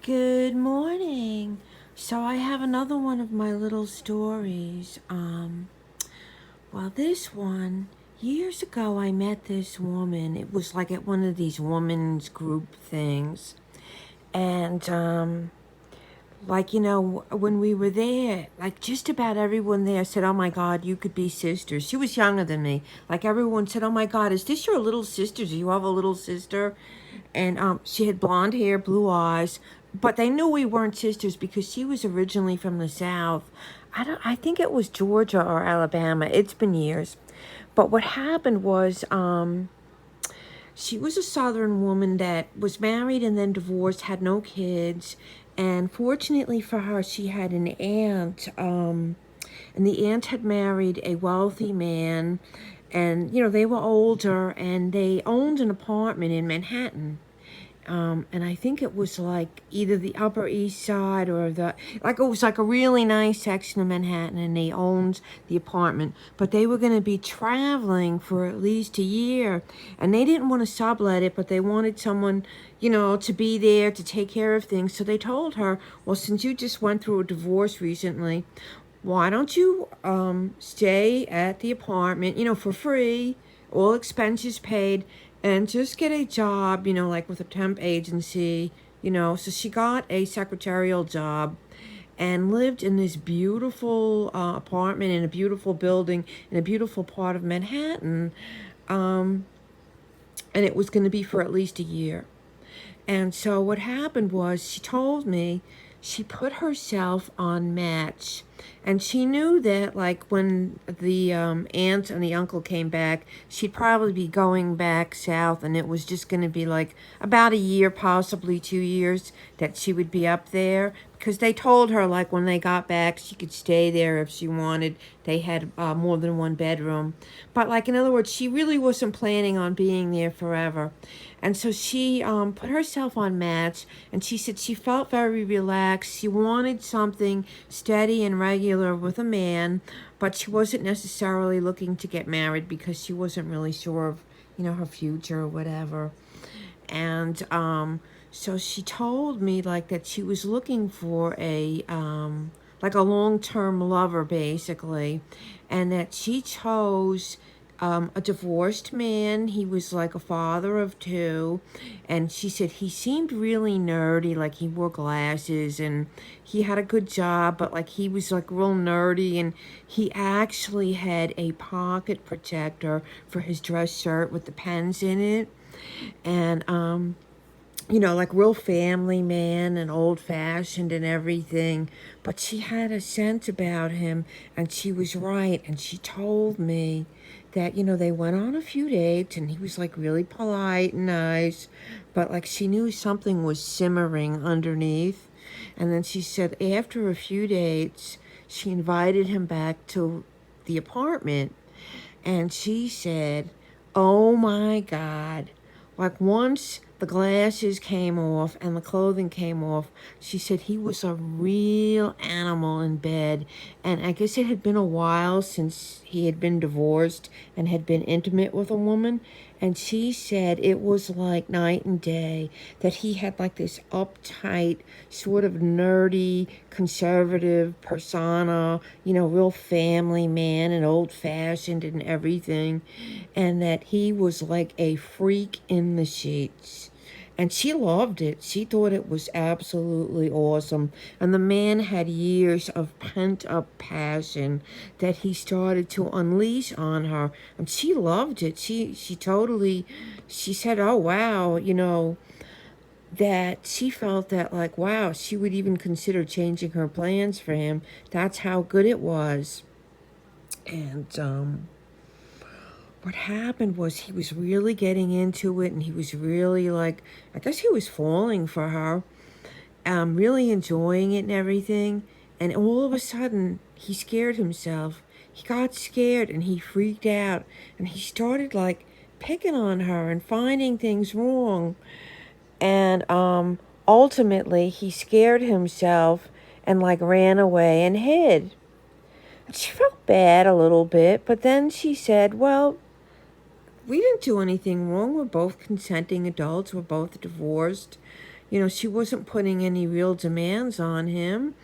Good morning. So I have another one of my little stories. Well, this one, years ago I met this woman. It was like at one of these women's group things. And when we were there, like just about everyone there said, "Oh my God, you could be sisters." She was younger than me. Like everyone said, "Oh my God, is this your little sister? Do you have a little sister?" And she had blonde hair, blue eyes, but they knew we weren't sisters because she was originally from the South. I think it was Georgia or Alabama. It's been years. But what happened was, she was a Southern woman that was married and then divorced, had no kids, and fortunately for her, she had an aunt, and the aunt had married a wealthy man, and they were older, and they owned an apartment in Manhattan. And I think it was like either the Upper East Side or it was like a really nice section of Manhattan, and they owned the apartment. But they were going to be traveling for at least a year, and they didn't want to sublet it, but they wanted someone, to be there to take care of things. So they told her, well, since you just went through a divorce recently, why don't you stay at the apartment, for free, all expenses paid, and just get a job, like with a temp agency, So she got a secretarial job and lived in this beautiful apartment in a beautiful building in a beautiful part of Manhattan. And it was going to be for at least a year. And so what happened was she told me she put herself on Match. And she knew that, like, when the aunt and the uncle came back, she'd probably be going back south, and it was just going to be, like, about a year, possibly 2 years, that she would be up there. Because they told her, like, when they got back, she could stay there if she wanted. They had more than one bedroom. But, like, in other words, she really wasn't planning on being there forever. And so she put herself on Match, and she said she felt very relaxed. She wanted something steady and regular with a man, but she wasn't necessarily looking to get married because she wasn't really sure of, her future or whatever. And so she told me, like, that she was looking for like a long-term lover, basically, and that she chose a divorced man. He was like a father of two, and she said he seemed really nerdy, like he wore glasses, and he had a good job, but like he was like real nerdy, and he actually had a pocket protector for his dress shirt with the pens in it. And like real family man and old fashioned and everything. But she had a sense about him, and she was right. And she told me that, they went on a few dates, and he was like really polite and nice, but like she knew something was simmering underneath. And then she said after a few dates, she invited him back to the apartment, and she said, "Oh my God." Like once the glasses came off and the clothing came off, she said he was a real animal in bed. And I guess it had been a while since he had been divorced and had been intimate with a woman. And she said it was like night and day, that he had like this uptight, sort of nerdy, conservative persona, real family man and old fashioned and everything. And that he was like a freak in the sheets. And she loved it. She thought it was absolutely awesome. And the man had years of pent-up passion that he started to unleash on her. And she loved it. She said, oh, wow, that she felt that, like, wow, she would even consider changing her plans for him. That's how good it was. And, what happened was he was really getting into it, and he was really like, I guess he was falling for her, really enjoying it and everything. And all of a sudden, he scared himself. He got scared and he freaked out, and he started like picking on her and finding things wrong. And ultimately, he scared himself and like ran away and hid. She felt bad a little bit, but then she said, well, we didn't do anything wrong. We're both consenting adults. We're both divorced. she wasn't putting any real demands on him.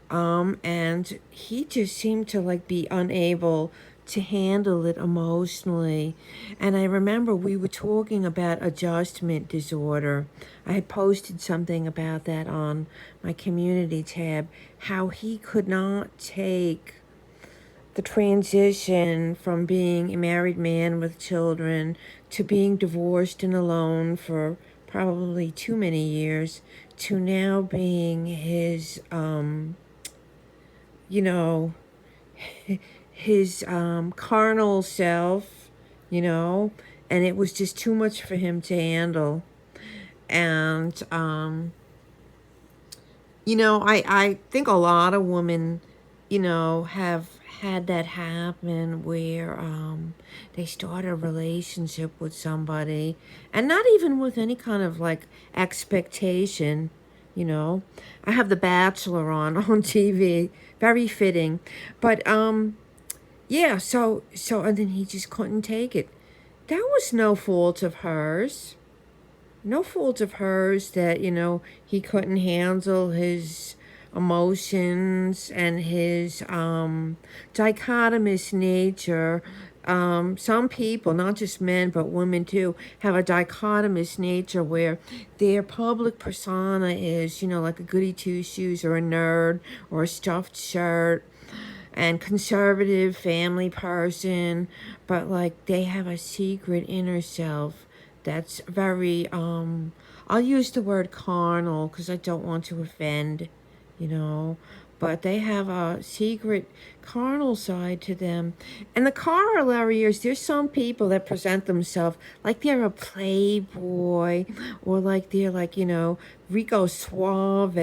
And he just seemed to like be unable to handle it emotionally. And I remember we were talking about adjustment disorder. I had posted something about that on my community tab, how he could not take the transition from being a married man with children to being divorced and alone for probably too many years to now being his you know, his carnal self, and it was just too much for him to handle. And, I think a lot of women, have had that happen where they start a relationship with somebody and not even with any kind of like expectation. I have The Bachelor on TV, very fitting. But yeah, so and then he just couldn't take it. That was no fault of hers. No fault of hers that, he couldn't handle his emotions and his dichotomous nature. Some people, not just men, but women too, have a dichotomous nature where their public persona is, like a goody two-shoes or a nerd or a stuffed shirt and conservative family person, but like they have a secret inner self that's very I'll use the word carnal because I don't want to offend, but they have a secret carnal side to them. And the corollary is there's some people that present themselves like they're a playboy or like they're like, Rico Suave,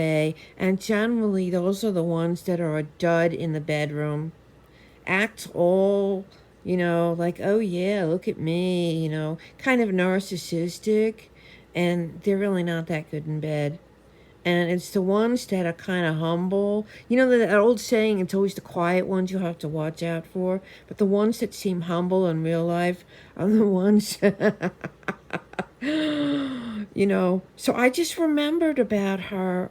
and generally those are the ones that are a dud in the bedroom. Act all, like, oh yeah, look at me, kind of narcissistic, and they're really not that good in bed. And it's the ones that are kind of humble. That old saying, it's always the quiet ones you have to watch out for. But the ones that seem humble in real life are the ones, So I just remembered about her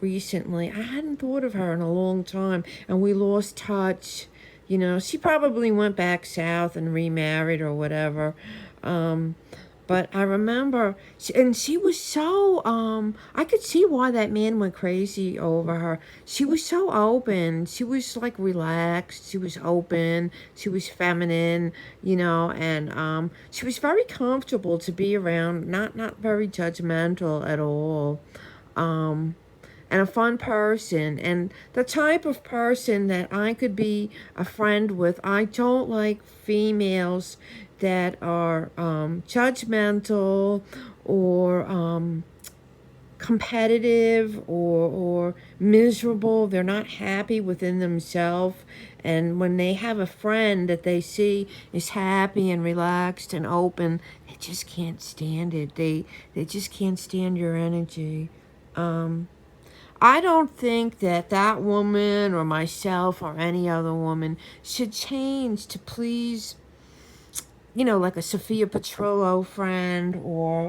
recently. I hadn't thought of her in a long time, and we lost touch. She probably went back south and remarried or whatever. But I remember, and she was so, I could see why that man went crazy over her. She was so open. She was like relaxed. She was open. She was feminine, and she was very comfortable to be around, not very judgmental at all. And a fun person, and the type of person that I could be a friend with. I don't like females that are judgmental or competitive or miserable. They're not happy within themselves. And when they have a friend that they see is happy and relaxed and open, they just can't stand it. They just can't stand your energy. I don't think that woman or myself or any other woman should change to please, like a Sophia Petrollo friend or,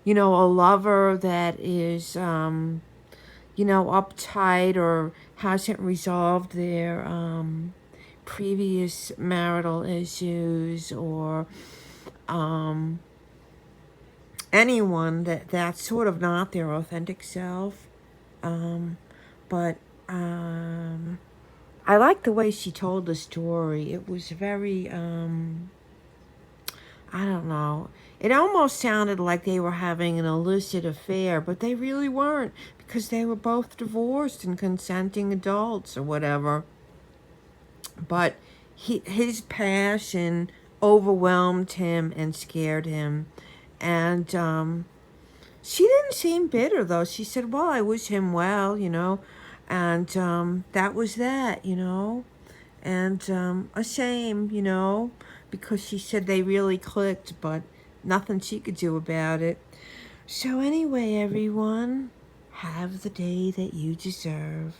a lover that is, uptight or hasn't resolved their previous marital issues or anyone that's sort of not their authentic self. But I like the way she told the story. It was very, I don't know. It almost sounded like they were having an illicit affair, but they really weren't because they were both divorced and consenting adults or whatever. But his passion overwhelmed him and scared him. And she didn't seem bitter, though. She said, well, I wish him well, and that was that, and a shame, because she said they really clicked, but nothing she could do about it. So anyway, everyone, have the day that you deserve.